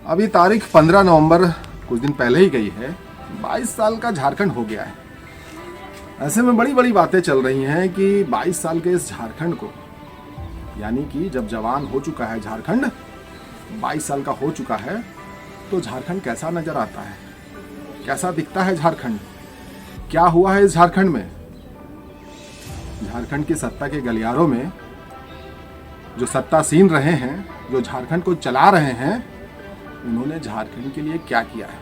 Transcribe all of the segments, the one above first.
अभी तारीख 15 नवंबर कुछ दिन पहले ही गई है। 22 साल का झारखंड हो गया है। ऐसे में बड़ी बड़ी बातें चल रही हैं कि 22 साल के इस झारखंड को, यानी कि जब जवान हो चुका है झारखंड, 22 साल का हो चुका है, तो झारखंड कैसा नजर आता है, कैसा दिखता है झारखंड, क्या हुआ है इस झारखंड में। झारखंड की सत्ता के गलियारों में जो सत्तासीन रहे हैं, जो झारखंड को चला रहे हैं, उन्होंने झारखंड के लिए क्या किया है,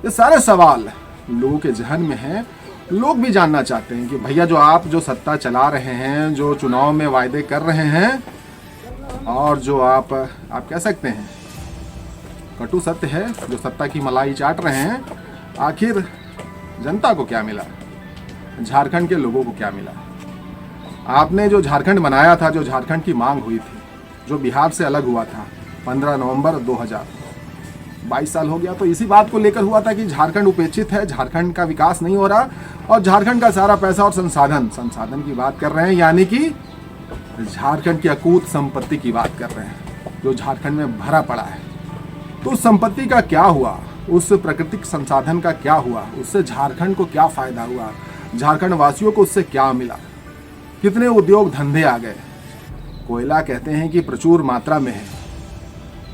ये सारे सवाल लोगों के जहन में हैं। लोग भी जानना चाहते हैं कि भैया जो आप जो सत्ता चला रहे हैं, जो चुनाव में वायदे कर रहे हैं, और जो आप कह सकते हैं कटु सत्य है, जो सत्ता की मलाई चाट रहे हैं, आखिर जनता को क्या मिला, झारखंड के लोगों को क्या मिला। आपने जो झारखंड बनाया था, जो झारखंड की मांग हुई थी, जो बिहार से अलग हुआ था 15 नवंबर 2000, 22 साल हो गया, तो इसी बात को लेकर हुआ था कि झारखंड उपेक्षित है, झारखंड का विकास नहीं हो रहा, और झारखंड का सारा पैसा और संसाधन की बात कर रहे हैं, यानी कि झारखंड की अकूत संपत्ति की बात कर रहे हैं, जो झारखंड में भरा पड़ा है। तो उस संपत्ति का क्या हुआ, उस प्राकृतिक संसाधन का क्या हुआ, उससे झारखंड को क्या फायदा हुआ, झारखंड वासियों को उससे क्या मिला, कितने उद्योग धंधे आ गए। कोयला कहते हैं कि प्रचुर मात्रा में है,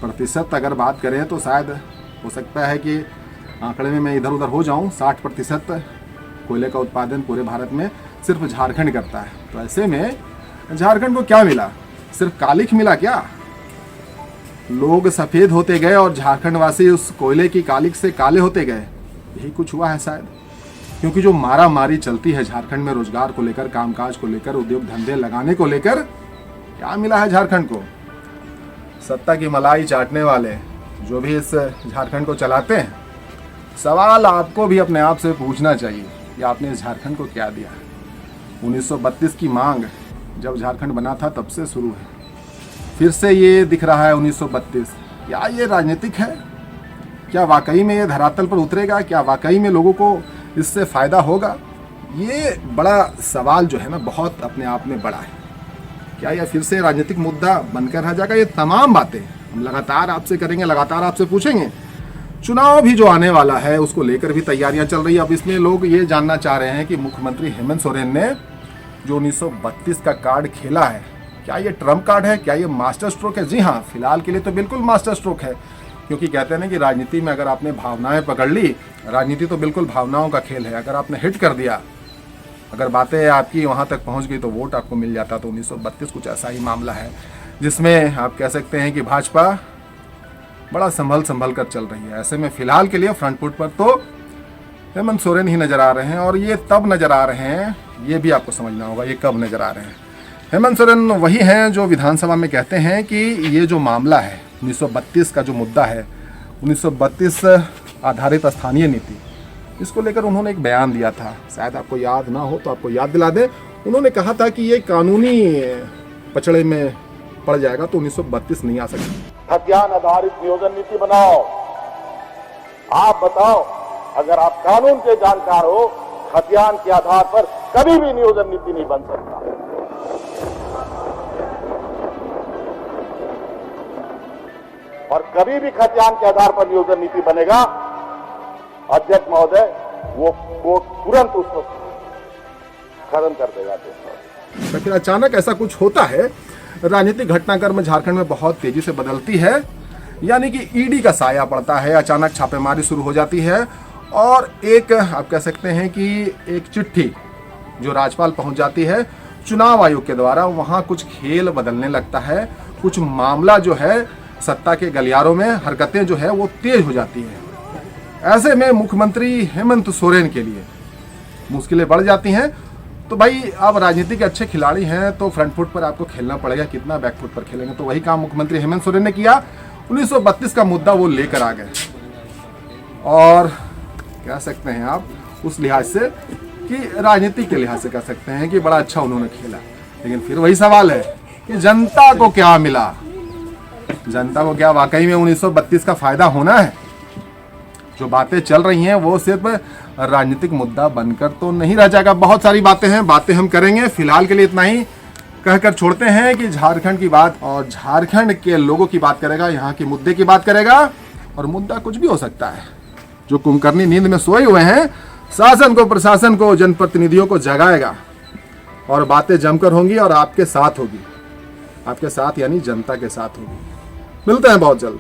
प्रतिशत अगर बात करें तो शायद हो सकता है कि आंकड़े में मैं इधर उधर हो जाऊं, 60% कोयले का उत्पादन पूरे भारत में सिर्फ झारखंड करता है। तो ऐसे में झारखंड को क्या मिला, सिर्फ कालिख मिला क्या? लोग सफ़ेद होते गए और झारखंड वासी उस कोयले की कालिख से काले होते गए, यही कुछ हुआ है शायद। क्योंकि जो मारा मारी चलती है झारखंड में रोजगार को लेकर, कामकाज को लेकर, उद्योग धंधे लगाने को लेकर, क्या मिला है झारखंड को? सत्ता की मलाई चाटने वाले जो भी इस झारखंड को चलाते हैं, सवाल आपको भी अपने आप से पूछना चाहिए कि आपने इस झारखंड को क्या दिया। 1932 की मांग जब झारखंड बना था तब से शुरू है, फिर से ये दिख रहा है 1932। क्या ये राजनीतिक है? क्या वाकई में ये धरातल पर उतरेगा? क्या वाकई में लोगों को इससे फ़ायदा होगा? ये बड़ा सवाल जो है ना, बहुत अपने आप में बड़ा है। क्या यह फिर से राजनीतिक मुद्दा बनकर रह जाएगा? ये तमाम बातें हम लगातार आपसे करेंगे, लगातार आपसे पूछेंगे। चुनाव भी जो आने वाला है उसको लेकर भी तैयारियां चल रही है। अब इसमें लोग ये जानना चाह रहे हैं कि मुख्यमंत्री हेमंत सोरेन ने जो 1932 का कार्ड खेला है, क्या ये ट्रम्प कार्ड है, क्या ये मास्टर स्ट्रोक है? जी हाँ, फिलहाल के लिए तो बिल्कुल मास्टर स्ट्रोक है। क्योंकि कहते हैं ना कि राजनीति में अगर आपने भावनाएं पकड़ ली, राजनीति तो बिल्कुल भावनाओं का खेल है। अगर आपने हिट कर दिया, अगर बातें आपकी वहाँ तक पहुँच गई तो वोट आपको मिल जाता। तो 1932 कुछ ऐसा ही मामला है जिसमें आप कह सकते हैं कि भाजपा बड़ा संभल कर चल रही है। ऐसे में फिलहाल के लिए फ्रंट फुट पर तो हेमंत सोरेन ही नज़र आ रहे हैं। और ये तब नज़र आ रहे हैं, ये भी आपको समझना होगा, ये कब नज़र आ रहे हैं। हेमंत सोरेन वही हैं जो विधानसभा में कहते हैं कि ये जो मामला है 1932 का जो मुद्दा है, 1932 आधारित स्थानीय नीति, इसको लेकर उन्होंने एक बयान दिया था। शायद आपको याद ना हो तो आपको याद दिला दें। उन्होंने कहा था कि ये कानूनी पचड़े में पड़ जाएगा तो 1932 नहीं आ सकती। खतियान आधारित नियोजन नीति बनाओ। आप बताओ, अगर आप कानून के जानकार हो, खतियान के आधार पर कभी भी नियोजन नीति नहीं बन सकता। और कभी भी खतियान के आधार पर नियोजन नीति बनेगा, अध्यक्ष महोदय, वो कोर्ट तुरंत उसको खत्म कर देगा। तो फिर अचानक ऐसा कुछ होता है, राजनीतिक घटनाक्रम झारखंड में बहुत तेजी से बदलती है, यानी कि ईडी का साया पड़ता है, अचानक छापेमारी शुरू हो जाती है, और एक आप कह सकते हैं कि एक चिट्ठी जो राज्यपाल पहुंच जाती है चुनाव आयोग के द्वारा, वहां कुछ खेल बदलने लगता है। कुछ मामला जो है सत्ता के गलियारों में हरकतें जो है वो तेज हो जाती हैं। ऐसे में मुख्यमंत्री हेमंत सोरेन के लिए मुश्किलें बढ़ जाती हैं। तो भाई, आप राजनीति के अच्छे खिलाड़ी हैं तो फ्रंट फुट पर आपको खेलना पड़ेगा, कितना बैक फुट पर खेलेंगे। तो वही काम मुख्यमंत्री हेमंत सोरेन ने किया। 1932 का मुद्दा वो लेकर आ गए, और कह सकते हैं आप उस लिहाज से कि राजनीति के लिहाज से कह सकते हैं कि बड़ा अच्छा उन्होंने खेला। लेकिन फिर वही सवाल है कि जनता को क्या मिला, जनता को क्या वाकई में 1932 का फायदा होना है? जो बातें चल रही हैं वो सिर्फ राजनीतिक मुद्दा बनकर तो नहीं रह जाएगा। बहुत सारी बातें हैं, बातें हम करेंगे। फिलहाल के लिए इतना ही। कहकर छोड़ते हैं कि झारखंड की बात और झारखंड के लोगों की बात करेगा, यहाँ के मुद्दे की बात करेगा, और मुद्दा कुछ भी हो सकता है। जो कुंभकर्णी नींद में सोए हुए हैं, शासन को, प्रशासन को, जनप्रतिनिधियों को जगाएगा और बातें जमकर होंगी और आपके साथ होगी। आपके साथ यानी जनता के साथ होगी। मिलते हैं बहुत जल्द।